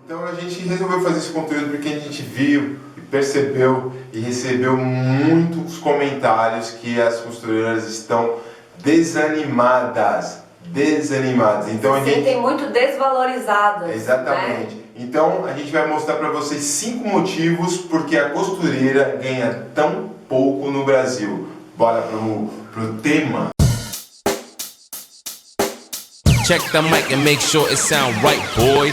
Então a gente resolveu fazer esse conteúdo porque a gente viu e percebeu e recebeu muitos comentários que as costureiras estão desanimadas. Então a gente sentem muito desvalorizadas. exatamente. Né? Então a gente vai mostrar para vocês 5 motivos porque a costureira ganha tão pouco no Brasil. Bora pro tema. Check the mic and make sure it sound right, boys.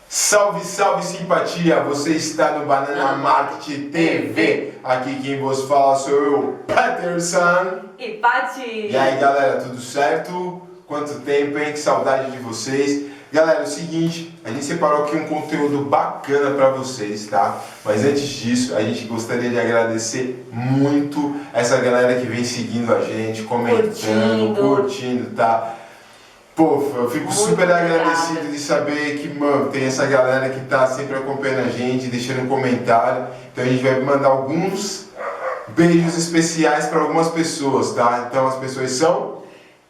Salve, salve simpatia! Você está no Banana Market TV. Aqui quem vos fala sou eu, Peterson. E Pati. E aí galera, tudo certo? Quanto tempo, hein? Que saudade de vocês. Galera, é o seguinte, a gente separou aqui um conteúdo bacana para vocês, tá? Mas antes disso, a gente gostaria de agradecer muito essa galera que vem seguindo a gente, comentando, curtindo, tá? Pô, eu fico muito super obrigada. agradecido de saber que, mano, tem essa galera que tá sempre acompanhando a gente, deixando um comentário. Então a gente vai mandar alguns beijos especiais para algumas pessoas, tá? Então as pessoas são...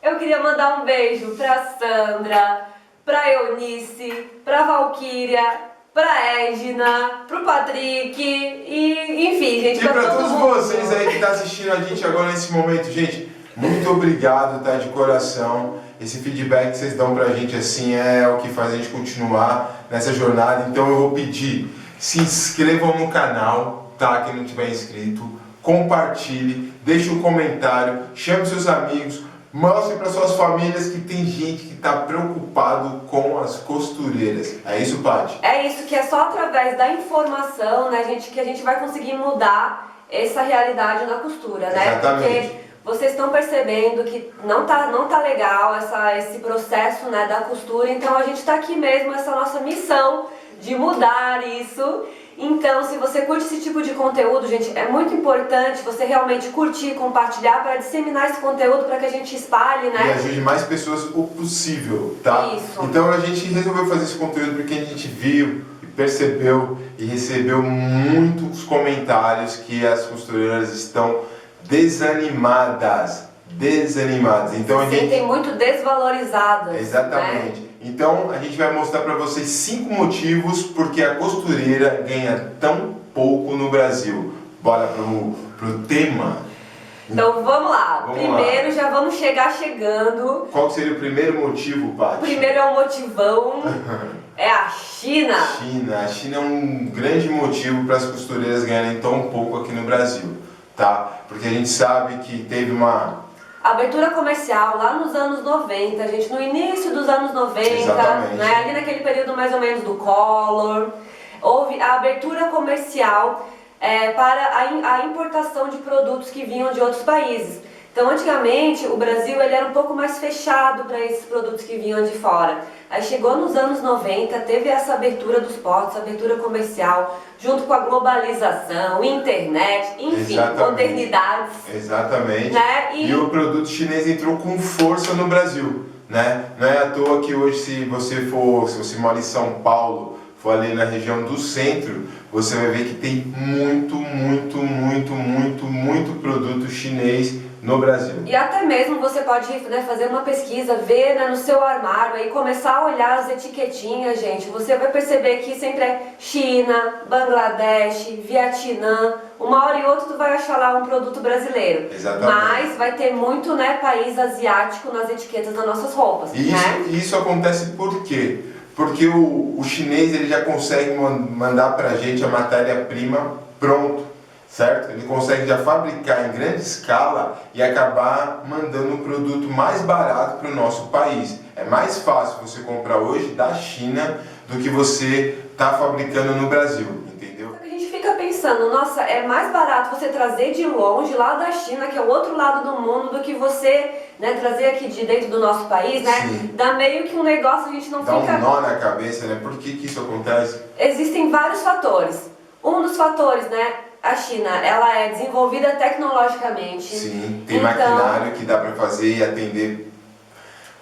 Eu queria mandar um beijo pra Sandra, pra Eunice, pra Valquíria, pra Égina, pro Patrick e enfim, gente, E pra todo todos mundo. vocês aí que tá assistindo a gente agora nesse momento, gente, muito obrigado, tá? De coração. Esse feedback que vocês dão pra gente assim é o que faz a gente continuar nessa jornada. Então eu vou pedir, se inscrevam no canal, tá? Quem não tiver inscrito, compartilhe, deixe um comentário, chame seus amigos, mostre para suas famílias que tem gente que está preocupado com as costureiras. É isso, Paty? É isso, que é só através da informação, né, gente, que a gente vai conseguir mudar essa realidade na costura, né? Exatamente. Porque vocês estão percebendo que não tá legal esse processo, né, da costura, então a gente está aqui mesmo, essa nossa missão de mudar isso. Então, se você curte esse tipo de conteúdo, gente, é muito importante você realmente curtir, compartilhar para disseminar esse conteúdo para que a gente espalhe, E né? ajude mais pessoas o possível, tá? Isso. Então a gente resolveu fazer esse conteúdo porque a gente viu e percebeu e recebeu muitos comentários que as costureiras estão desanimadas. Então a gente... Sentem muito desvalorizadas. Exatamente. Né? Então a gente vai mostrar para vocês 5 motivos porque a costureira ganha tão pouco no Brasil. Bora pro tema? Então vamos lá. Vamos Primeiro já vamos chegando. Qual que seria o primeiro motivo, O Paty? primeiro é o motivão, é a China. A China é um grande motivo para as costureiras ganharem tão pouco aqui no Brasil, tá? Porque a gente sabe que teve uma... Abertura comercial lá nos anos 90, gente, no início dos anos 90, Exatamente. né, ali naquele período mais ou menos do Collor, houve a abertura comercial para a importação de produtos que vinham de outros países. Então, antigamente, o Brasil ele era um pouco mais fechado para esses produtos que vinham de fora. Aí chegou nos anos 90, teve essa abertura dos portos, abertura comercial, junto com a globalização, internet, enfim, Exatamente. modernidades. Exatamente. Né? E o produto chinês entrou com força no Brasil, né? Não é à toa que hoje, se você mora em São Paulo, for ali na região do centro, você vai ver que tem muito produto chinês no Brasil. E até mesmo você pode, né, fazer uma pesquisa, ver, né, no seu armário e começar a olhar as etiquetinhas, gente. Você vai perceber que sempre é China, Bangladesh, Vietnã. Uma hora e outra tu vai achar lá um produto brasileiro. Exatamente. Mas vai ter muito, né, país asiático nas etiquetas das nossas roupas. E né? isso acontece por quê? Porque o chinês ele já consegue mandar pra gente a matéria-prima pronto. Certo? Ele consegue já fabricar em grande escala e acabar mandando um produto mais barato para o nosso país. É mais fácil você comprar hoje da China do que você tá fabricando no Brasil, entendeu? A gente fica pensando, nossa, é mais barato você trazer de longe, lá da China, que é o outro lado do mundo, do que você, né, trazer aqui de dentro do nosso país, né? Sim. Dá meio que um negócio, a gente não Dá fica... um nó na cabeça, né? Por que isso acontece? Existem vários fatores. Um dos fatores, né? A China, ela é desenvolvida tecnologicamente. Sim, tem então, maquinário que dá para fazer e atender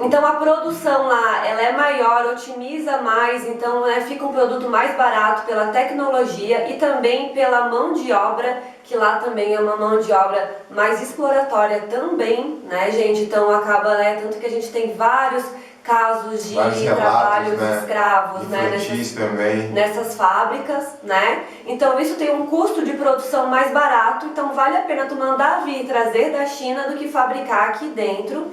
Então a produção lá, ela é maior, otimiza mais, então fica um produto mais barato pela tecnologia e também pela mão de obra, que lá também é uma mão de obra mais exploratória também, né, gente? Então acaba, tanto que a gente tem vários casos de trabalhos escravos, nessas fábricas, né? Então isso tem um custo de produção mais barato, então vale a pena tu mandar vir, trazer da China do que fabricar aqui dentro.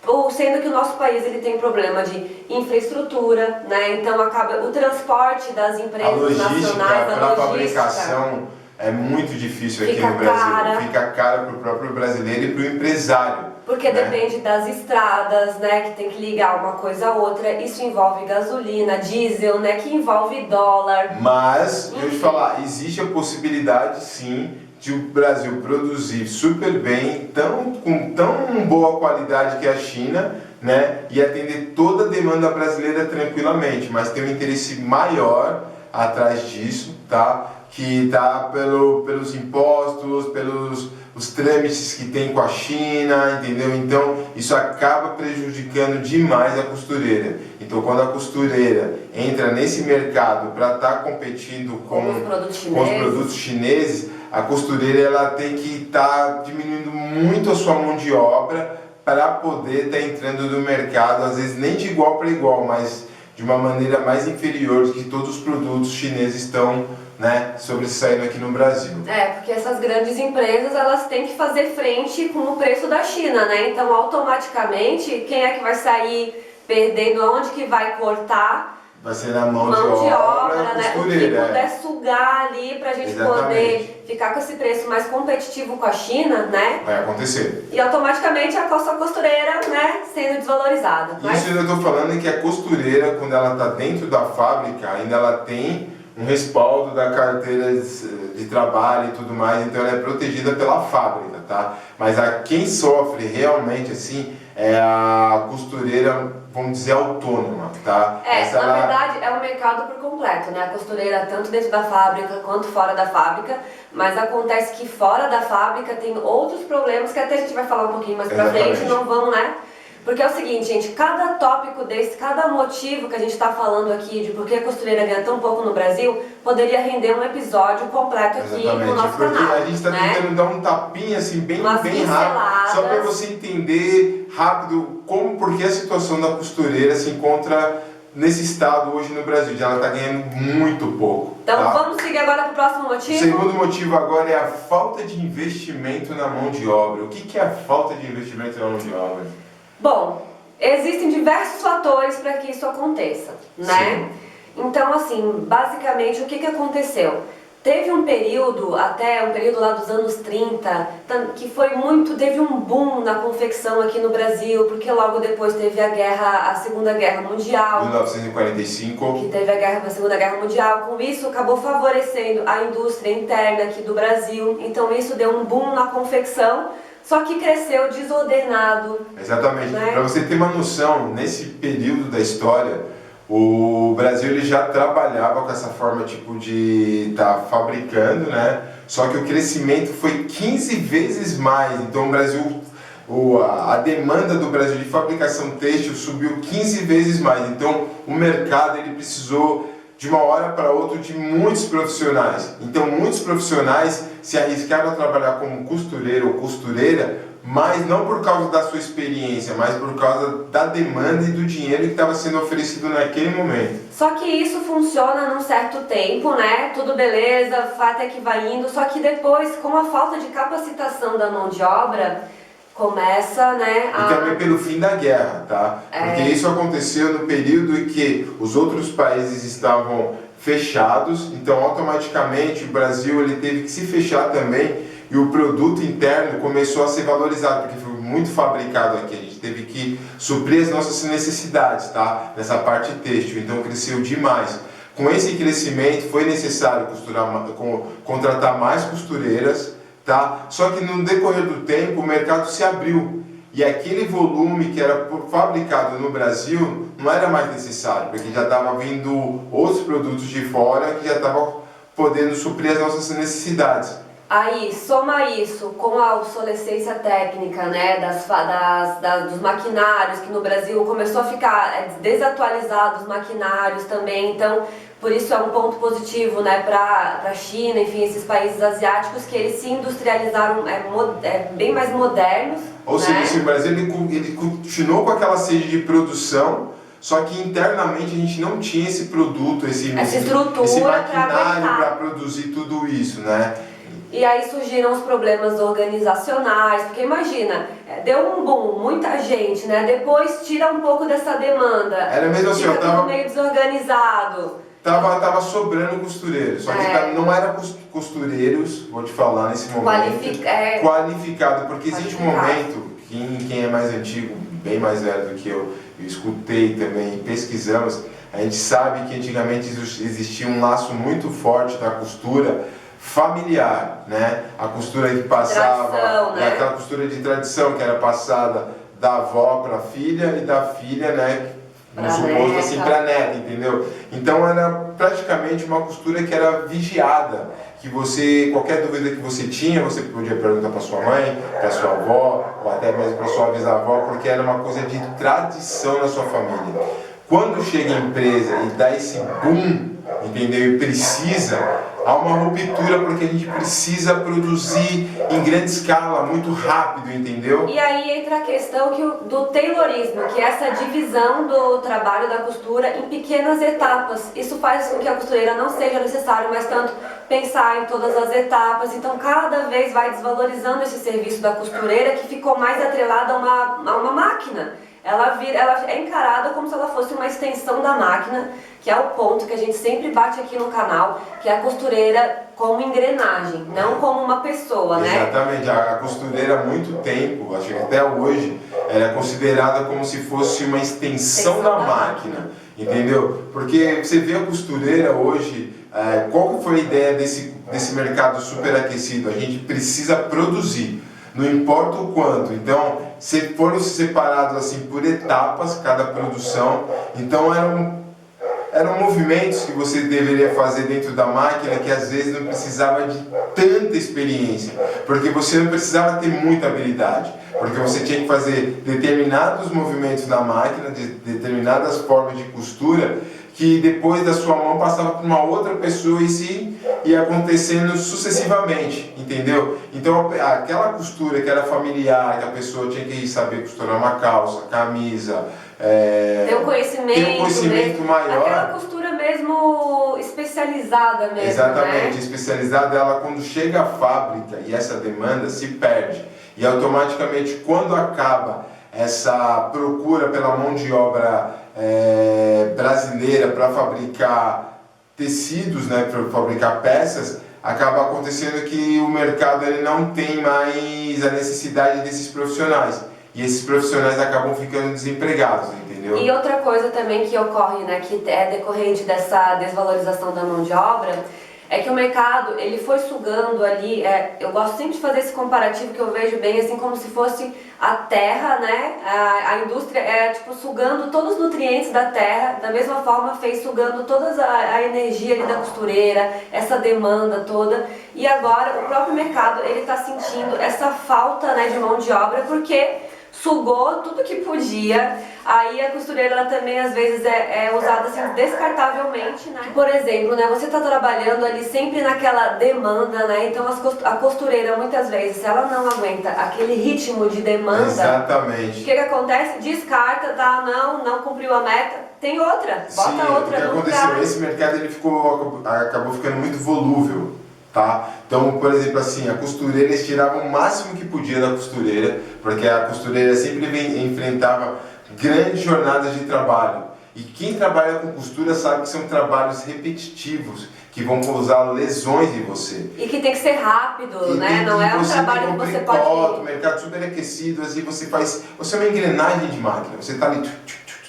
Ou sendo que o nosso país ele tem problema de infraestrutura, né? Então acaba o transporte das empresas nacionais, a fabricação é muito difícil aqui no Brasil. Fica cara para o próprio brasileiro e para o empresário. Porque depende das estradas, né? Que tem que ligar uma coisa a outra. Isso envolve gasolina, diesel, né? Que envolve dólar. Mas, deixa eu te falar, existe a possibilidade sim de o Brasil produzir super bem, com tão boa qualidade que a China, né, e atender toda a demanda brasileira tranquilamente, mas tem um interesse maior atrás disso, tá? Que tá pelos impostos, pelos os trâmites que tem com a China, entendeu? Então isso acaba prejudicando demais a costureira. Então quando a costureira entra nesse mercado para estar competindo com os produtos chineses, a costureira ela tem que estar diminuindo muito a sua mão de obra para poder estar entrando no mercado, às vezes nem de igual para igual, mas de uma maneira mais inferior do que todos os produtos chineses estão, né, sobressaindo aqui no Brasil. Porque essas grandes empresas elas têm que fazer frente com o preço da China, né? Então automaticamente quem é que vai sair perdendo, onde que vai cortar? Vai ser na mão de obra, né? O que puder sugar ali pra gente poder ficar com esse preço mais competitivo com a China, né? Vai acontecer. E automaticamente a costureira, né, sendo desvalorizada. Isso eu tô falando é que a costureira, quando ela tá dentro da fábrica, ainda ela tem um respaldo da carteira de trabalho e tudo mais, então ela é protegida pela fábrica, tá? Mas quem sofre realmente assim é a costureira, vamos dizer, autônoma, tá? Na verdade é um mercado por completo, né? A costureira tanto dentro da fábrica quanto fora da fábrica, mas acontece que fora da fábrica tem outros problemas que até a gente vai falar um pouquinho mais pra frente, não vamos, né? Porque é o seguinte, gente, cada tópico desse, cada motivo que a gente está falando aqui de por que a costureira ganha tão pouco no Brasil, poderia render um episódio completo aqui no nosso canal. Porque a gente está tentando dar um tapinha assim bem rápido, só para você entender rápido por que a situação da costureira se encontra nesse estado hoje no Brasil, de ela está ganhando muito pouco. Então vamos seguir agora para o próximo motivo? O segundo motivo agora é a falta de investimento na mão de obra. O que é a falta de investimento na mão de obra? Bom, existem diversos fatores para que isso aconteça, né? Sim. Então, assim, basicamente, o que aconteceu? Teve um período lá dos anos 30, que teve um boom na confecção aqui no Brasil, porque logo depois teve a Segunda Guerra Mundial. 1945. Que teve a Segunda Guerra Mundial. Com isso, acabou favorecendo a indústria interna aqui do Brasil. Então, isso deu um boom na confecção. Só que cresceu desordenado. Exatamente. Né? Para você ter uma noção, nesse período da história, o Brasil ele já trabalhava com essa forma tipo de estar fabricando, né? Só que o crescimento foi 15 vezes mais. Então o Brasil, a demanda do Brasil de fabricação têxtil subiu 15 vezes mais. Então o mercado ele precisou de uma hora para outra de muitos profissionais. Então muitos profissionais se arriscaram a trabalhar como costureiro ou costureira, mas não por causa da sua experiência, mas por causa da demanda e do dinheiro que estava sendo oferecido naquele momento. Só que isso funciona num certo tempo, né? Tudo beleza, até que vai indo, só que depois, com a falta de capacitação da mão de obra, começa, né, E também pelo fim da guerra, tá? Porque isso aconteceu no período em que os outros países estavam fechados, então automaticamente o Brasil ele teve que se fechar também e o produto interno começou a ser valorizado, porque foi muito fabricado aqui, a gente teve que suprir as nossas necessidades, tá? Nessa parte têxtil, então cresceu demais. Com esse crescimento foi necessário contratar mais costureiras, tá? Só que no decorrer do tempo o mercado se abriu e aquele volume que era fabricado no Brasil não era mais necessário, porque já estava vindo outros produtos de fora que já estavam podendo suprir as nossas necessidades. Aí, soma isso com a obsolescência técnica, né, dos maquinários, que no Brasil começou a ficar desatualizado os maquinários também, então por isso é um ponto positivo, né, para a China, enfim, esses países asiáticos, que eles se industrializaram bem mais modernos. Ou seja, assim, o Brasil ele continuou com aquela sede de produção, só que internamente a gente não tinha esse produto, esse maquinário para produzir tudo isso, né? E aí surgiram os problemas organizacionais, porque imagina, deu um boom, muita gente, né? Depois tira um pouco dessa demanda. Era mesmo assim, fica tudo meio desorganizado. Tava sobrando costureiro, só que não era costureiros, vou te falar nesse momento, qualificado, porque existe um momento, quem é mais antigo, bem mais velho do que eu escutei também, pesquisamos, a gente sabe que antigamente existia um laço muito forte da costura familiar, né? A costura que passava, tradição, né? Aquela costura de tradição que era passada da avó para a filha e da filha, né? No suposto assim para neta, entendeu? Então era praticamente uma costura que era vigiada, que você, qualquer dúvida que você tinha, você podia perguntar para sua mãe, para sua avó, ou até mesmo para sua bisavó, porque era uma coisa de tradição na sua família. Quando chega a empresa e dá esse boom, entendeu? E precisa, há uma ruptura, porque a gente precisa produzir em grande escala, muito rápido, entendeu? E aí entra a questão do taylorismo, que é essa divisão do trabalho da costura em pequenas etapas. Isso faz com que a costureira não seja necessário mais tanto pensar em todas as etapas, então cada vez vai desvalorizando esse serviço da costureira, que ficou mais atrelada a uma máquina. Ela é encarada como se ela fosse uma extensão da máquina, que é o ponto que a gente sempre bate aqui no canal, que é a costureira como engrenagem, não como uma pessoa, né? Exatamente, a costureira há muito tempo, acho que até hoje, ela é considerada como se fosse uma extensão da máquina, entendeu? Porque você vê a costureira hoje, qual que foi a ideia desse mercado superaquecido? A gente precisa produzir. Não importa o quanto, então se foram separados assim por etapas cada produção, então eram movimentos que você deveria fazer dentro da máquina que às vezes não precisava de tanta experiência, porque você não precisava ter muita habilidade, porque você tinha que fazer determinados movimentos na máquina, determinadas formas de costura, que depois da sua mão passava para uma outra pessoa e se ia acontecendo sucessivamente, entendeu? Então aquela costura que era familiar, que a pessoa tinha que saber costurar uma calça, camisa, ter um conhecimento maior. Aquela costura mesmo especializada mesmo, exatamente, né? Especializada, ela quando chega à fábrica e essa demanda se perde. E automaticamente quando acaba essa procura pela mão de obra brasileira para fabricar tecidos, né, para fabricar peças, acaba acontecendo que o mercado ele não tem mais a necessidade desses profissionais. E esses profissionais acabam ficando desempregados, entendeu? E outra coisa também que ocorre, né, que é decorrente dessa desvalorização da mão de obra, é que o mercado, ele foi sugando ali, eu gosto sempre de fazer esse comparativo que eu vejo bem, assim, como se fosse a terra, né, a indústria, tipo, sugando todos os nutrientes da terra, da mesma forma fez sugando toda a energia ali da costureira, essa demanda toda, e agora o próprio mercado, ele está sentindo essa falta, né, de mão de obra, porque sugou tudo que podia. Aí a costureira ela também às vezes é usada assim descartavelmente, né? Por exemplo, né, você está trabalhando ali sempre naquela demanda, né? Então a costureira muitas vezes, se ela não aguenta aquele ritmo de demanda, exatamente. O que acontece? Descarta, tá? Não cumpriu a meta, tem outra, bota Sim, outra. O que aconteceu? Esse mercado ele acabou ficando muito volúvel. Tá? Então, por exemplo, assim, a costureira, eles tiravam o máximo que podia da costureira, porque a costureira sempre enfrentava grandes jornadas de trabalho. E quem trabalha com costura sabe que são trabalhos repetitivos, que vão causar lesões em você. E que tem que ser rápido, né? Não é um trabalho que você pode... O mercado superaquecido, assim, você é uma engrenagem de máquina, você está ali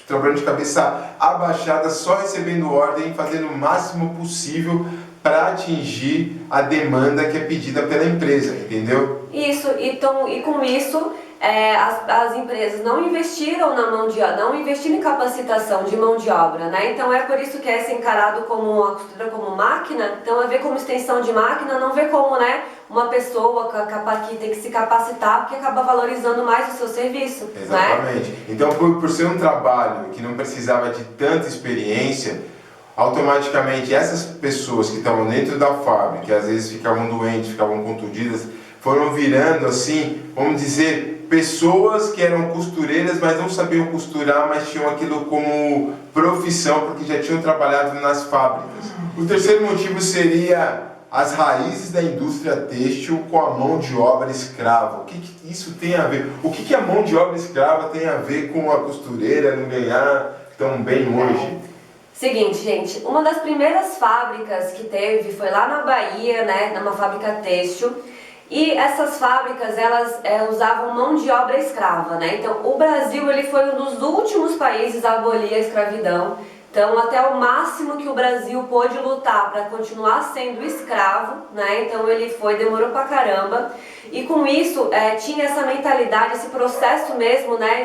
trabalhando de cabeça abaixada, só recebendo ordem, fazendo o máximo possível para atingir a demanda que é pedida pela empresa, entendeu? Isso, e com isso as empresas não investiram na mão de obra, não investiram em capacitação de mão de obra, né? Então é por isso que é encarado como a costura como máquina, então é ver como extensão de máquina, não vê como, né, uma pessoa que tem que se capacitar, porque acaba valorizando mais o seu serviço. Exatamente. Né? Então por ser um trabalho que não precisava de tanta experiência, automaticamente essas pessoas que estavam dentro da fábrica, que às vezes ficavam doentes, ficavam contundidas, foram virando assim, vamos dizer, pessoas que eram costureiras, mas não sabiam costurar, mas tinham aquilo como profissão, porque já tinham trabalhado nas fábricas. O terceiro motivo seria as raízes da indústria têxtil com a mão de obra escrava. O que isso tem a ver? O que a mão de obra escrava tem a ver com a costureira não ganhar tão bem hoje? Seguinte, gente, uma das primeiras fábricas que teve foi lá na Bahia, né, numa fábrica têxtil. E essas fábricas, elas usavam mão de obra escrava, né? Então, o Brasil, ele foi um dos últimos países a abolir a escravidão. Então, até o máximo que o Brasil pôde lutar para continuar sendo escravo, né? Então, ele demorou pra caramba. E com isso, tinha essa mentalidade, esse processo mesmo, né?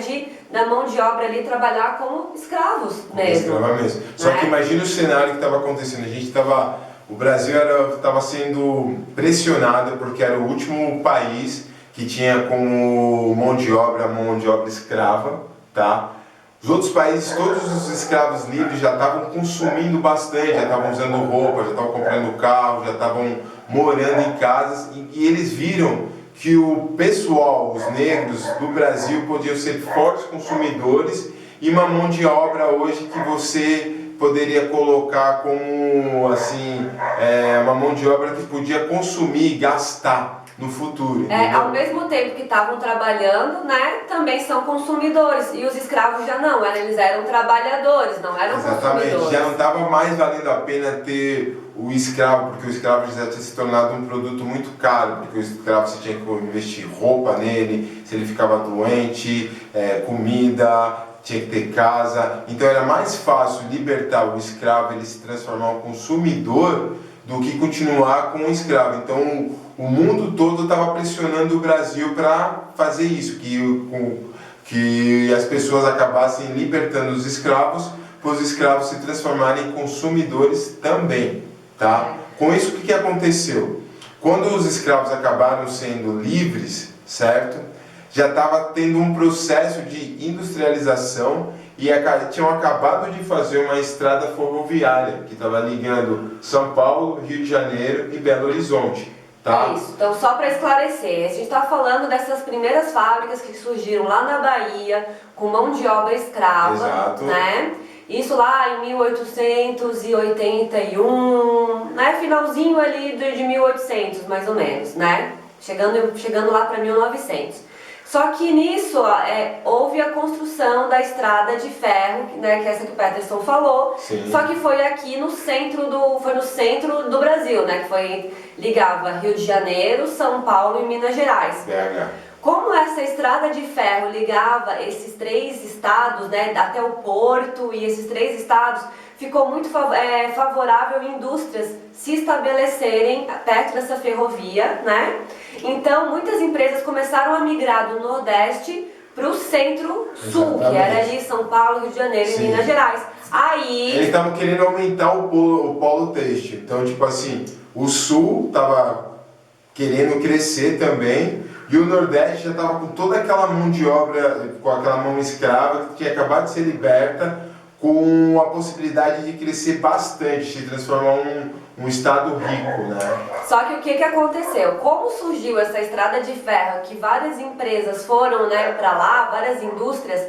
Da mão de obra ali trabalhar como escravos mesmo. Escrava mesmo. Só que imagina o cenário que estava acontecendo. O Brasil estava sendo pressionado porque era o último país que tinha como mão de obra escrava, tá? Os outros países, todos os escravos livres já estavam consumindo bastante, já estavam usando roupa, já estavam comprando carro, já estavam morando em casas e eles viram que o pessoal, os negros do Brasil podiam ser fortes consumidores e uma mão de obra hoje que você poderia colocar como assim, uma mão de obra que podia consumir e gastar no futuro. Ao mesmo tempo que estavam trabalhando, né, também são consumidores. E os escravos já não, eles eram trabalhadores, não eram consumidores. Já não estava mais valendo a pena ter o escravo, porque o escravo já tinha se tornado um produto muito caro, porque o escravo você tinha que investir roupa nele, se ele ficava doente, comida, tinha que ter casa, então era mais fácil libertar o escravo, ele se transformar em um consumidor, do que continuar com o escravo. Então o mundo todo estava pressionando o Brasil para fazer isso, que as pessoas acabassem libertando os escravos, para os escravos se transformarem em consumidores também, tá? Com isso, o que aconteceu? Quando os escravos acabaram sendo livres, certo? Já estava tendo um processo de industrialização e tinham acabado de fazer uma estrada ferroviária que estava ligando São Paulo, Rio de Janeiro e Belo Horizonte. Tá? Isso, então só para esclarecer, a gente está falando dessas primeiras fábricas que surgiram lá na Bahia com mão de obra escrava. Exato. Né? Isso lá em 1881, né? Finalzinho ali de 1800 mais ou menos, né? Chegando lá para 1900. Só que nisso houve a construção da estrada de ferro, né, que é essa que o Peterson falou. Sim. Só que foi aqui no centro do Brasil, né, que ligava Rio de Janeiro, São Paulo e Minas Gerais. BH. Como essa estrada de ferro ligava esses três estados, né, até o porto e esses três estados, ficou muito favorável a indústrias se estabelecerem perto dessa ferrovia, né? Então, muitas empresas começaram a migrar do Nordeste para o Centro-Sul, que era ali São Paulo, Rio de Janeiro e Minas Gerais. Aí eles estavam querendo aumentar o polo têxtil. Então, tipo assim, o Sul estava querendo crescer também e o Nordeste já estava com toda aquela mão de obra, com aquela mão escrava que tinha acabado de ser liberta, com a possibilidade de crescer bastante, se transformar um estado rico, né? Só que o que aconteceu? Como surgiu essa estrada de ferro, que várias empresas foram, né, para lá, várias indústrias,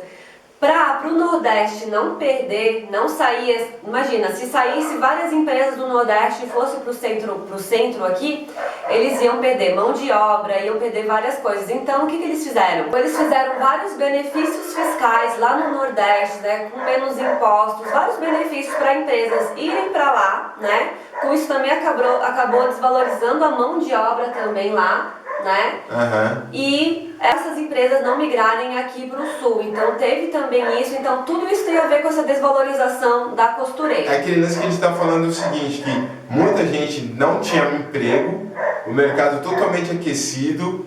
para o Nordeste não perder, não sair, imagina, se saísse várias empresas do Nordeste e fosse para o centro aqui, eles iam perder mão de obra, iam perder várias coisas. Então, o que eles fizeram? Eles fizeram vários benefícios fiscais lá no Nordeste, né, com menos impostos, vários benefícios para empresas irem para lá, né? Com isso também acabou desvalorizando a mão de obra também lá, né? Uhum. E essas empresas não migrarem aqui para o sul. Então teve também isso. Então tudo isso tem a ver com essa desvalorização da costureira. É aquele lance que a gente está falando é o seguinte, que muita gente não tinha um emprego, o mercado totalmente aquecido,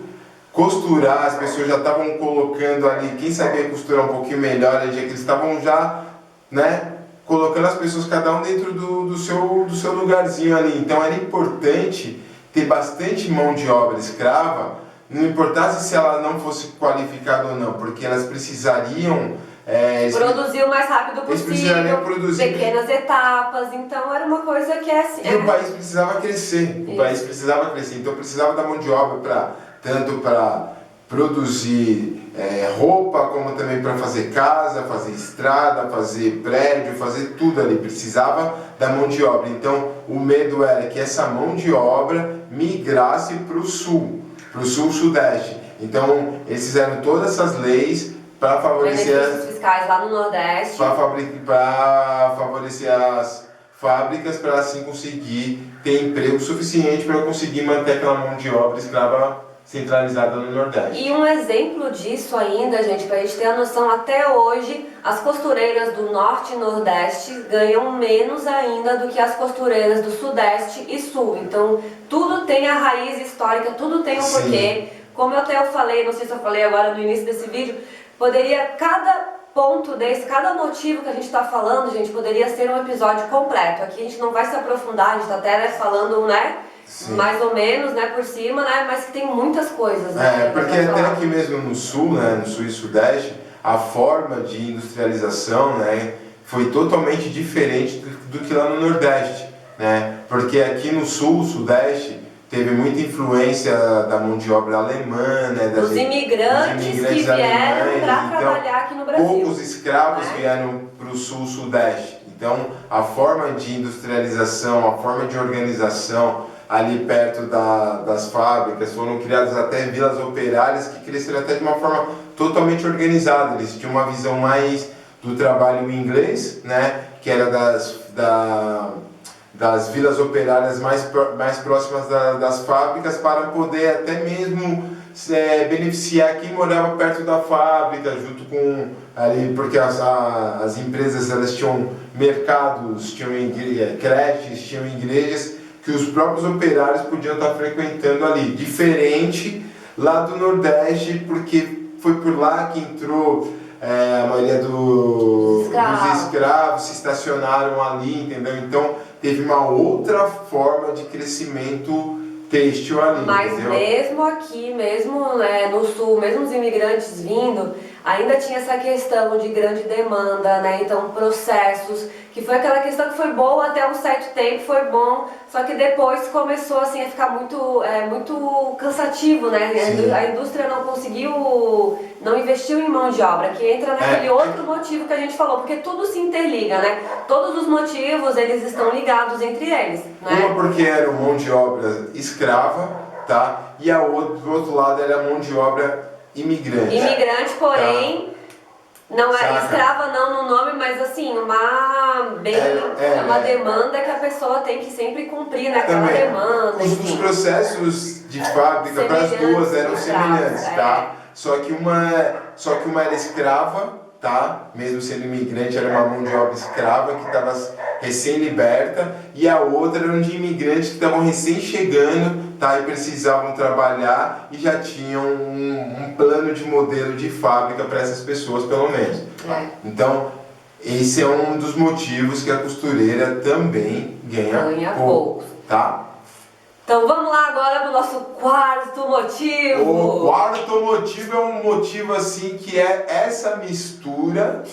costurar, as pessoas já estavam colocando ali, quem sabia costurar um pouquinho melhor, que eles estavam já, né, colocando as pessoas cada um dentro do seu lugarzinho ali. Então era importante ter bastante mão de obra escrava, não importasse se ela não fosse qualificada ou não, porque elas precisariam produzir o mais rápido possível, produzir pequenas etapas, então era uma coisa que é assim. E o país precisava crescer, então precisava da mão de obra tanto para produzir roupa, como também para fazer casa, fazer estrada, fazer prédio, fazer tudo ali, precisava da mão de obra. Então o medo era que essa mão de obra migrasse para o sul-sudeste. Então eles fizeram todas essas leis para favorecer benefícios fiscais lá no Nordeste, para favorecer as fábricas, para assim conseguir ter emprego suficiente para conseguir manter aquela mão de obra escrava centralizada no Nordeste. E um exemplo disso ainda, gente, para a gente ter a noção, até hoje as costureiras do Norte e Nordeste ganham menos ainda do que as costureiras do Sudeste e Sul. Então tudo tem a raiz histórica, tudo tem um porquê. Como eu falei, não sei se eu falei agora no início desse vídeo, poderia, cada ponto desse, cada motivo que a gente está falando, gente, poderia ser um episódio completo. Aqui a gente não vai se aprofundar, a gente está até falando, né, mais ou menos, né, por cima, né, mas que tem muitas coisas, né. Porque até aqui mesmo no Sul, né, no Sul e Sudeste, a forma de industrialização, né, foi totalmente diferente do que lá no Nordeste, né, porque aqui no Sul, Sudeste, teve muita influência da mão de obra alemã, né, dos imigrantes que vieram para trabalhar aqui no Brasil. Poucos escravos vieram para o Sul-Sudeste. Então, a forma de industrialização, a forma de organização ali perto das fábricas, foram criadas até vilas operárias que cresceram até de uma forma totalmente organizada. Eles tinham uma visão mais do trabalho inglês, né, que era das vilas operárias mais próximas das fábricas, para poder até mesmo beneficiar quem morava perto da fábrica, junto com ali, porque as empresas elas tinham mercados, tinham creches, tinham igrejas que os próprios operários podiam estar frequentando ali, diferente lá do Nordeste, porque foi por lá que entrou a maioria dos escravos se estacionaram ali, entendeu? Então teve uma outra forma de crescimento têxtil ali. Mas entendeu? mesmo aqui, mesmo no Sul, mesmo os imigrantes vindo, ainda tinha essa questão de grande demanda, né? Então processos, que foi aquela questão que foi boa até um certo tempo, foi bom, só que depois começou assim a ficar muito cansativo, né? Sim. A indústria não investiu em mão de obra, que entra naquele outro motivo que a gente falou, porque tudo se interliga, né? Todos os motivos, eles estão ligados entre eles, né? Uma porque era mão de obra escrava, tá? E do outro lado era mão de obra imigrante. Imigrante, porém, não é Saca? escrava não no nome, mas assim, uma demanda que a pessoa tem que sempre cumprir, né? Aquela Também, demanda. os processos de fábrica para as duas eram semelhantes, tá? Só que uma era escrava, tá? Mesmo sendo imigrante, era uma mão de obra escrava que estava recém-liberta, e a outra era de imigrantes que estavam recém-chegando, tá? E precisavam trabalhar e já tinham um plano de modelo de fábrica para essas pessoas, pelo menos. Então, esse é um dos motivos que a costureira também ganha pouco, tá? Então vamos lá agora para o nosso quarto motivo. O quarto motivo é um motivo assim que é essa mistura,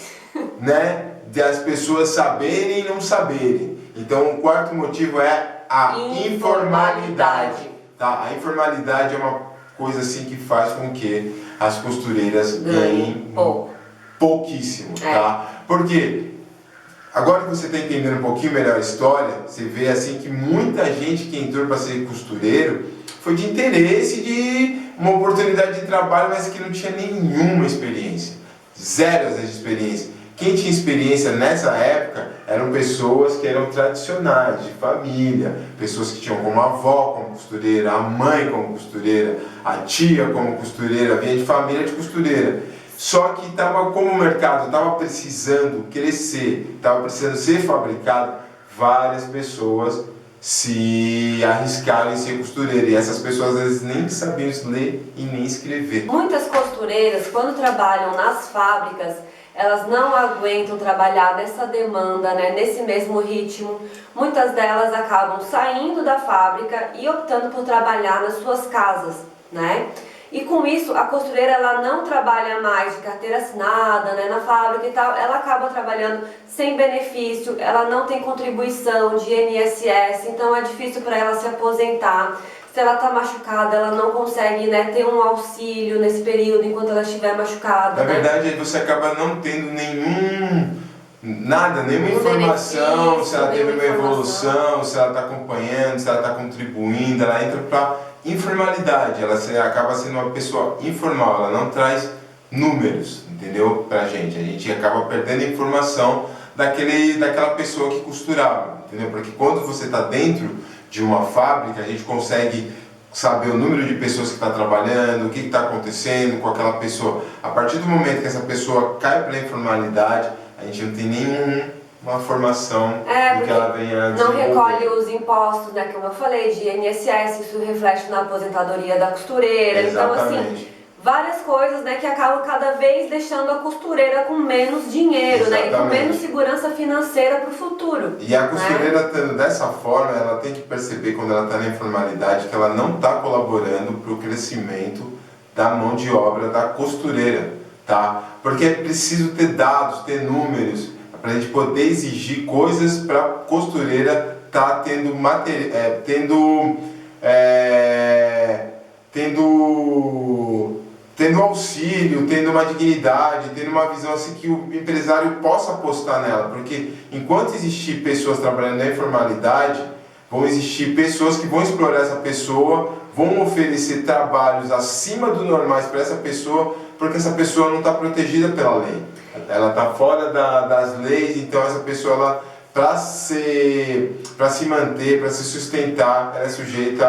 né, de as pessoas saberem e não saberem. Então o quarto motivo é a informalidade. Tá? A informalidade é uma coisa assim que faz com que as costureiras ganhem pouquíssimo, tá? Porque agora que você está entendendo um pouquinho melhor a história, você vê assim que muita gente que entrou para ser costureiro foi de interesse, de uma oportunidade de trabalho, mas que não tinha nenhuma experiência. Zero às vezes de experiência. Quem tinha experiência nessa época eram pessoas que eram tradicionais, de família, pessoas que tinham como a avó como costureira, a mãe como costureira, a tia como costureira, vinha de família de costureira. Só que como o mercado estava precisando crescer, estava precisando ser fabricado, várias pessoas se arriscaram em ser costureira. E essas pessoas às vezes nem sabiam ler e nem escrever. Muitas costureiras, quando trabalham nas fábricas, elas não aguentam trabalhar nessa demanda, né, nesse mesmo ritmo. Muitas delas acabam saindo da fábrica e optando por trabalhar nas suas casas, né? E com isso, a costureira ela não trabalha mais de carteira assinada, né, na fábrica e tal, ela acaba trabalhando sem benefício, ela não tem contribuição de INSS, então é difícil para ela se aposentar. Se ela está machucada, ela não consegue, né, ter um auxílio nesse período enquanto ela estiver machucada. Na verdade, aí você acaba não tendo nenhuma informação, se ela teve uma evolução, se ela está acompanhando, se ela está contribuindo, ela entra para informalidade, ela acaba sendo uma pessoa informal, ela não traz números, entendeu? Pra gente, a gente acaba perdendo a informação daquela pessoa que costurava, entendeu? Porque quando você está dentro de uma fábrica, a gente consegue saber o número de pessoas que está trabalhando, o que está acontecendo com aquela pessoa. A partir do momento que essa pessoa cai para a informalidade, a gente não tem nenhuma formação do que ela venha não desenvolver. recolhe os impostos, né, como eu falei, de INSS, isso reflete na aposentadoria da costureira. Exatamente. Então, assim, várias coisas, né, que acabam cada vez deixando a costureira com menos dinheiro, né, e com menos segurança financeira para o futuro. E a costureira, né? estando dessa forma, ela tem que perceber quando ela está na informalidade que ela não está colaborando para o crescimento da mão de obra da costureira, tá? Porque é preciso ter dados, ter números, para a gente poder exigir coisas para a costureira estar tendo auxílio, tendo uma dignidade, tendo uma visão assim que o empresário possa apostar nela, porque enquanto existir pessoas trabalhando na informalidade, vão existir pessoas que vão explorar essa pessoa, vão oferecer trabalhos acima do normais para essa pessoa, porque essa pessoa não está protegida pela lei, ela está fora das leis, então essa pessoa para se manter, para se sustentar, ela é sujeita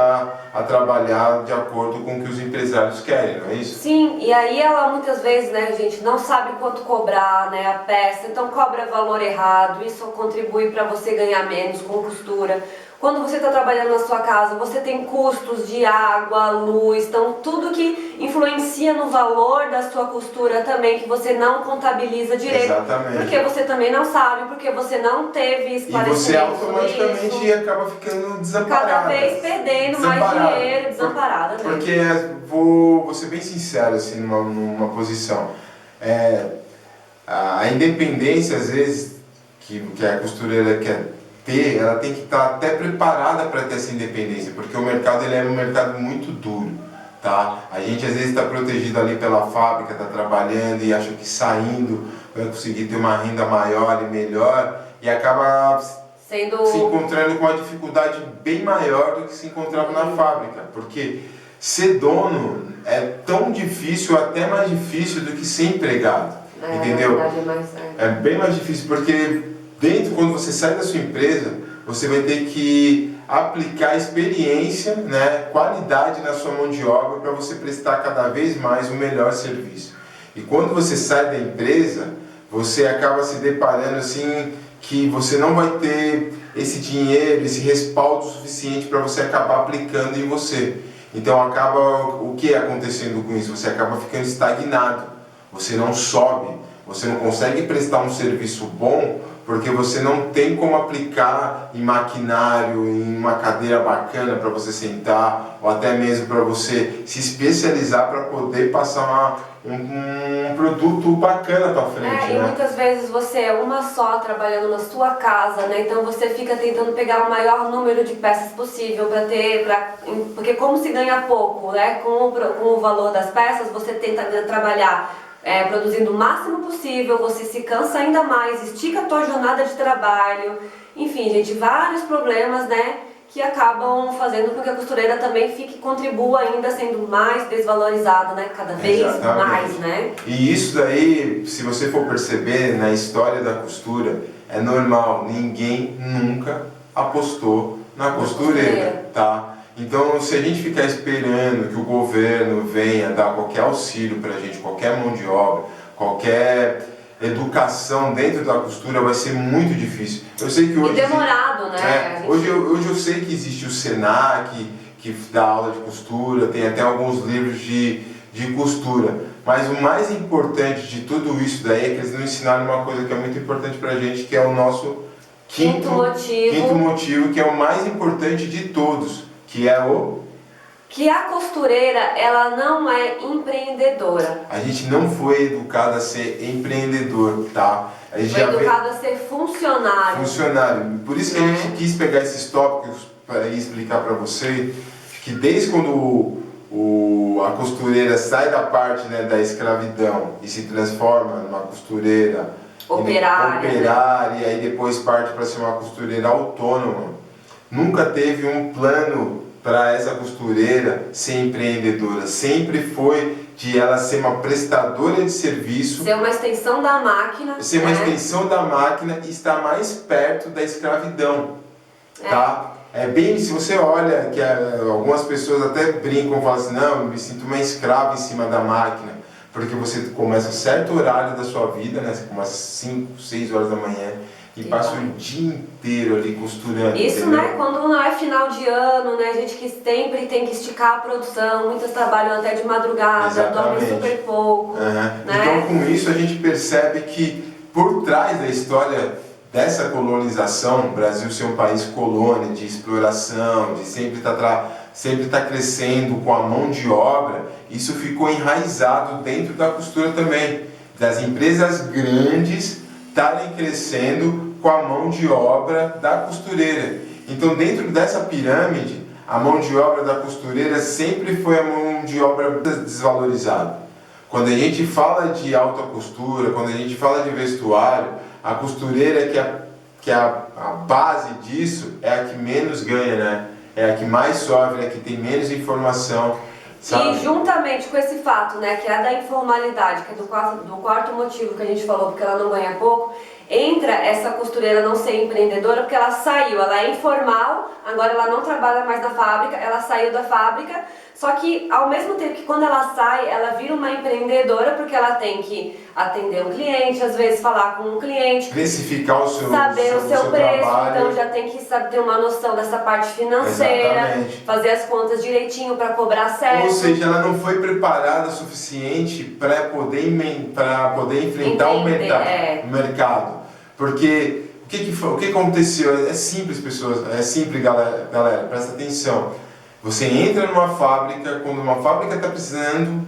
a trabalhar de acordo com o que os empresários querem, não é isso? Sim, e aí ela muitas vezes, né, gente, não sabe quanto cobrar, né, a peça, então cobra valor errado, isso contribui para você ganhar menos com costura. Quando você está trabalhando na sua casa, você tem custos de água, luz, então tudo que influencia no valor da sua costura também, que você não contabiliza direito. Exatamente. Porque você também não sabe, porque você não teve esclarecimento. E você automaticamente acaba ficando desamparado. Cada vez perdendo mais dinheiro, desamparada. Né? Porque, vou ser bem sincero assim, numa posição, a independência às vezes que a costureira quer ter, ela tem que estar até preparada para ter essa independência, porque o mercado ele é um mercado muito duro, tá? A gente às vezes está protegido ali pela fábrica, está trabalhando e acha que saindo vai conseguir ter uma renda maior e melhor e acaba se encontrando com uma dificuldade bem maior do que se encontrava na fábrica, porque ser dono é tão difícil, até mais difícil do que ser empregado, entendeu? É bem mais difícil, porque quando você sai da sua empresa, você vai ter que aplicar experiência, né, qualidade na sua mão de obra para você prestar cada vez mais o melhor serviço. E quando você sai da empresa, você acaba se deparando assim que você não vai ter esse dinheiro, esse respaldo suficiente para você acabar aplicando em você. Então acaba o que acontecendo com isso? Você acaba ficando estagnado, você não sobe, você não consegue prestar um serviço bom porque você não tem como aplicar em maquinário, em uma cadeira bacana para você sentar, ou até mesmo para você se especializar para poder passar um produto bacana para frente. E muitas vezes você é uma só trabalhando na sua casa, né? Então você fica tentando pegar o maior número de peças possível porque como se ganha pouco, né? Com o valor das peças, você tenta trabalhar produzindo o máximo possível, você se cansa ainda mais, estica a tua jornada de trabalho, enfim, gente, vários problemas, né, que acabam fazendo com que a costureira também contribua ainda sendo mais desvalorizada, né, cada vez mais, né. E isso daí, se você for perceber na história da costura, é normal, ninguém nunca apostou na costureira, tá? Então, se a gente ficar esperando que o governo venha dar qualquer auxílio para a gente, qualquer mão de obra, qualquer educação dentro da costura vai ser muito difícil. Eu sei que hoje... E demorado, né? Hoje eu sei que existe o Senac, que dá aula de costura, tem até alguns livros de costura. Mas o mais importante de tudo isso daí é que eles nos ensinaram uma coisa que é muito importante pra gente, que é o nosso quinto motivo, que é o mais importante de todos, que é que a costureira, ela não é empreendedora. A gente não foi educado a ser empreendedor, tá? A gente foi educado a ser funcionário. Funcionário. Por isso que a gente quis pegar esses tópicos para explicar para você que desde quando a costureira sai da parte, né, da escravidão e se transforma numa costureira operária, e aí depois parte para ser uma costureira autônoma, nunca teve um plano para essa costureira ser empreendedora. Sempre foi de ela ser uma prestadora de serviço, ser uma extensão da máquina, ser uma extensão da máquina e estar mais perto da escravidão, tá? É bem, se você olha que algumas pessoas até brincam, falam assim, não, eu me sinto uma escrava em cima da máquina, porque você começa a certo horário da sua vida, né? Você começa às 5, 6 horas da manhã e passa o dia inteiro ali costurando. Isso, entendeu? né? Quando não é final de ano, né? A gente que sempre tem que esticar a produção, muitas trabalham até de madrugada, dormem super pouco. Né? Então, com isso, a gente percebe que por trás da história dessa colonização, o Brasil ser um país colônia, de exploração, de sempre tá crescendo com a mão de obra, isso ficou enraizado dentro da costura também, das empresas grandes estarem crescendo com a mão de obra da costureira. Então, dentro dessa pirâmide, a mão de obra da costureira sempre foi a mão de obra desvalorizada. Quando a gente fala de alta costura, quando a gente fala de vestuário, a costureira que é a base disso é a que menos ganha, né? É a que mais sofre, é a que tem menos informação, sabe? E juntamente com esse fato, né, que é da informalidade, que é do quarto motivo que a gente falou, porque ela não ganha pouco, entra essa costureira não ser empreendedora porque ela saiu, ela é informal, agora ela não trabalha mais na fábrica, ela saiu da fábrica, só que ao mesmo tempo que quando ela sai, ela vira uma empreendedora porque ela tem que atender um cliente, às vezes falar com um cliente, precificar o seu saber o seu preço, trabalho. Então já tem que ter uma noção dessa parte financeira, Exatamente. fazer as contas direitinho para cobrar certo. Ou seja, ela não foi preparada o suficiente para poder enfrentar o mercado. Porque o que aconteceu? É simples, pessoas, é simples, galera, presta atenção. Você entra numa fábrica, quando uma fábrica está precisando,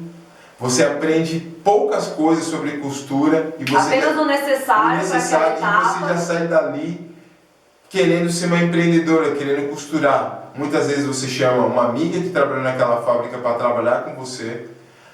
você aprende poucas coisas sobre costura e você apenas o necessário, e você já sai dali querendo ser uma empreendedora, querendo costurar. Muitas vezes você chama uma amiga que trabalha naquela fábrica para trabalhar com você.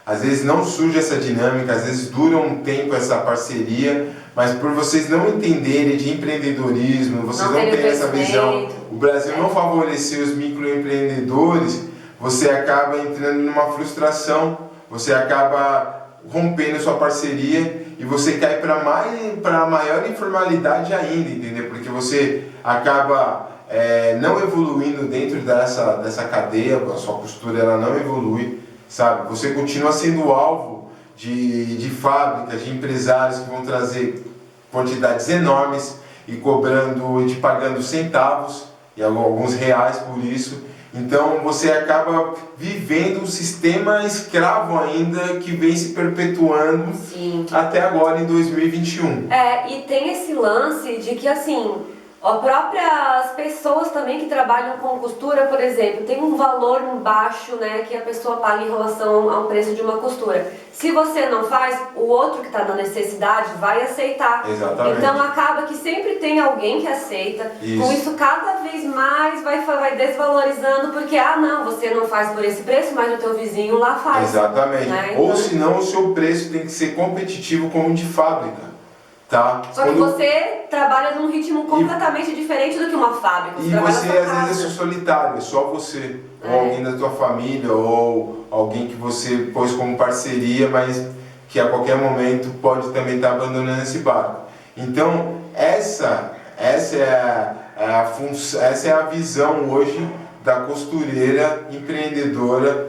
Às vezes não surge essa dinâmica, às vezes dura um tempo essa parceria, mas por vocês não entenderem de empreendedorismo, vocês não terem essa visão, o Brasil não favoreceu os microempreendedores, você acaba entrando numa frustração, você acaba rompendo sua parceria e você cai para maior informalidade ainda, entendeu? Porque você acaba não evoluindo dentro dessa cadeia, a sua costura ela não evolui, sabe? Você continua sendo alvo de fábricas, de empresários que vão trazer quantidades enormes e pagando centavos e alguns reais por isso. Então você acaba vivendo um sistema escravo ainda que vem se perpetuando até agora em 2021. E tem esse lance de que assim, as próprias pessoas também que trabalham com costura, por exemplo, tem um valor baixo, né, que a pessoa paga em relação ao preço de uma costura. Se você não faz, o outro que está na necessidade vai aceitar. Exatamente. Então acaba que sempre tem alguém que aceita. Isso. Com isso cada vez mais vai desvalorizando, porque não, você não faz por esse preço, mas o teu vizinho lá faz. Exatamente. Né? Ou então, senão o seu preço tem que ser competitivo como o de fábrica. Tá? Só que você trabalha num ritmo completamente diferente do que uma fábrica. E você às vezes é solitário, é só você, ou alguém da tua família, ou alguém que você pôs como parceria, mas que a qualquer momento pode também estar abandonando esse barco. Então, essa é a visão hoje da costureira empreendedora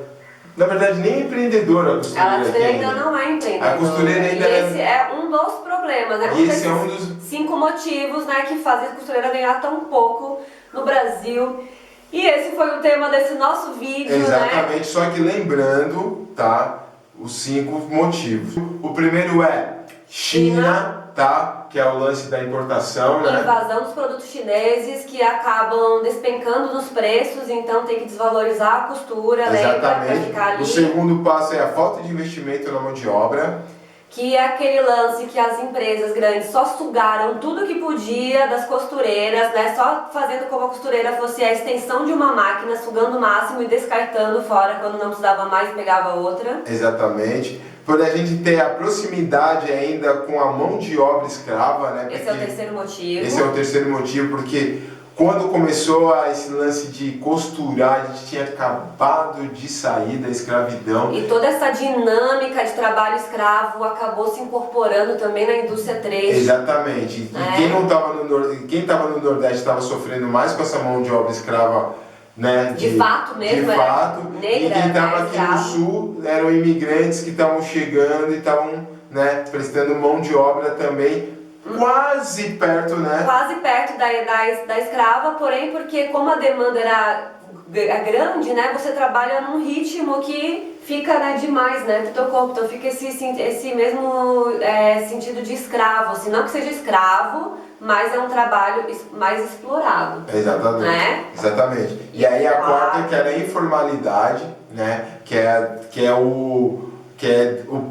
Na verdade, nem empreendedora a costureira. A costureira aqui ainda não é empreendedora. A costureira ainda e esse é um dos problemas, né? E esse é um dos 5 motivos, né, que fazem a costureira ganhar tão pouco no Brasil. E esse foi o tema desse nosso vídeo, Exatamente, né? só que lembrando, tá? Os 5 motivos. O primeiro é China, tá? Que é o lance da importação, né? Invasão dos produtos chineses que acabam despencando nos preços, então tem que desvalorizar a costura, né? Pra ficar ali. O segundo passo é a falta de investimento na mão de obra. Que é aquele lance que as empresas grandes só sugaram tudo que podia das costureiras, né? Só fazendo como a costureira fosse a extensão de uma máquina, sugando o máximo e descartando fora quando não precisava mais, pegava outra. Exatamente. Por a gente ter a proximidade ainda com a mão de obra escrava, né? Esse é o terceiro motivo. Esse é o terceiro motivo, porque quando começou esse lance de costurar, a gente tinha acabado de sair da escravidão. E toda essa dinâmica de trabalho escravo acabou se incorporando também na indústria 3. Exatamente. E quem estava no Nordeste estava sofrendo mais com essa mão de obra escrava, né? De fato mesmo, de fato. Negra, e quem estava né, aqui no Sul eram imigrantes que estavam chegando e estavam, né, prestando mão de obra também. Quase perto, né? Quase perto da escrava, porém porque como a demanda era grande, né, você trabalha num ritmo que fica, né, demais, né, pro teu corpo, então fica esse mesmo sentido de escravo, assim, não que seja escravo, mas é um trabalho mais explorado. Exatamente, né? Exatamente. E aí a quarta, que era a informalidade, né, que é o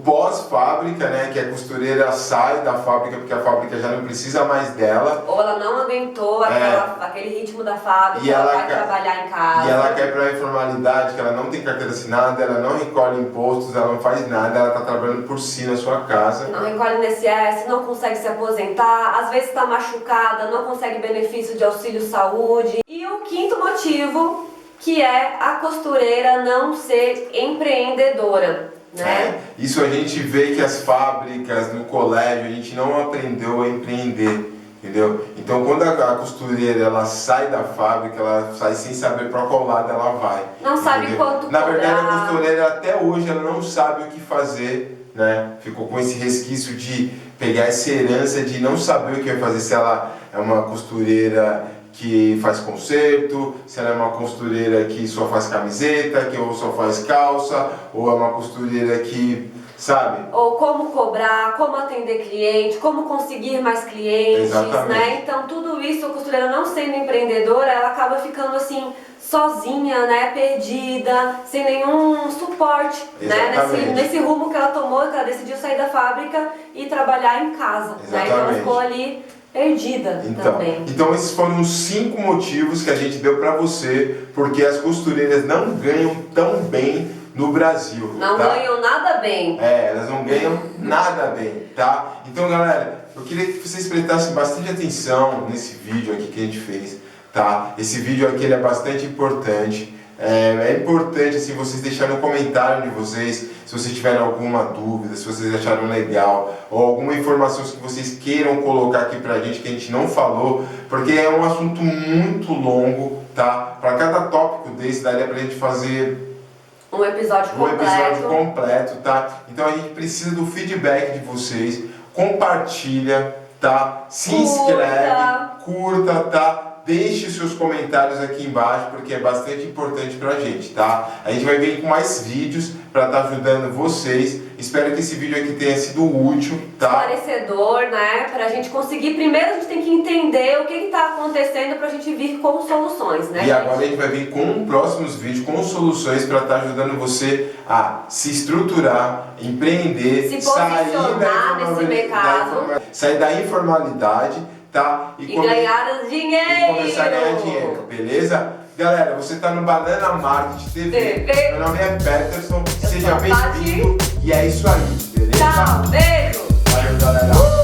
pós-fábrica, né? Que a costureira sai da fábrica porque a fábrica já não precisa mais dela. Ou ela não aguentou aquele ritmo da fábrica, ela vai trabalhar em casa. E ela quer para a informalidade, que ela não tem carteira assinada, ela não recolhe impostos, ela não faz nada, ela está trabalhando por si na sua casa. Não recolhe INSS, não consegue se aposentar, às vezes está machucada, não consegue benefício de auxílio saúde. E o quinto motivo, que é a costureira não ser empreendedora. Né? Isso a gente vê que as fábricas, no colégio, a gente não aprendeu a empreender, entendeu? Então quando a costureira ela sai da fábrica, ela sai sem saber para qual lado ela vai. Não sabe quanto Na verdade cobrar. a costureira até hoje ela não sabe o que fazer, né? Ficou com esse resquício de pegar essa herança de não saber o que vai fazer, se ela é uma costureira que faz conserto, se ela é uma costureira que só faz camiseta, que ou só faz calça, ou é uma costureira que, sabe? Ou como cobrar, como atender cliente, como conseguir mais clientes, né? Então tudo isso, a costureira não sendo empreendedora, ela acaba ficando assim, sozinha, né? Perdida, sem nenhum suporte, né? Nesse rumo que ela tomou, que ela decidiu sair da fábrica e trabalhar em casa, né? Então ela ficou ali perdida também. Então esses foram os 5 motivos que a gente deu pra você, porque as costureiras não ganham tão bem no Brasil. Não ganham nada bem. Elas não ganham nada bem, tá? Então galera, eu queria que vocês prestassem bastante atenção nesse vídeo aqui que a gente fez, tá? Esse vídeo aqui ele é bastante importante. É importante assim, vocês deixarem um comentário de vocês, se vocês tiverem alguma dúvida, se vocês acharam legal, ou alguma informação que vocês queiram colocar aqui pra gente que a gente não falou, porque é um assunto muito longo, tá? Para cada tópico desse daria pra gente fazer um episódio completo, tá? Então a gente precisa do feedback de vocês, compartilha, tá? Se inscreve, curta, tá? Deixe os seus comentários aqui embaixo, porque é bastante importante pra gente, tá? A gente vai vir com mais vídeos pra estar ajudando vocês. Espero que esse vídeo aqui tenha sido útil, tá? Esclarecedor, né? Pra gente conseguir, primeiro a gente tem que entender o que tá acontecendo pra gente vir com soluções, né? E agora a gente vai vir com próximos vídeos, com soluções pra estar ajudando você a se estruturar, empreender, se posicionar nesse mercado, sair da informalidade, tá? E ganhar dinheiro! E começar a ganhar dinheiro, beleza? Galera, você tá no Banana Market TV. Meu nome é Peterson, seja bem-vindo. E é isso aí, beleza? Tchau, beijo! Valeu, galera!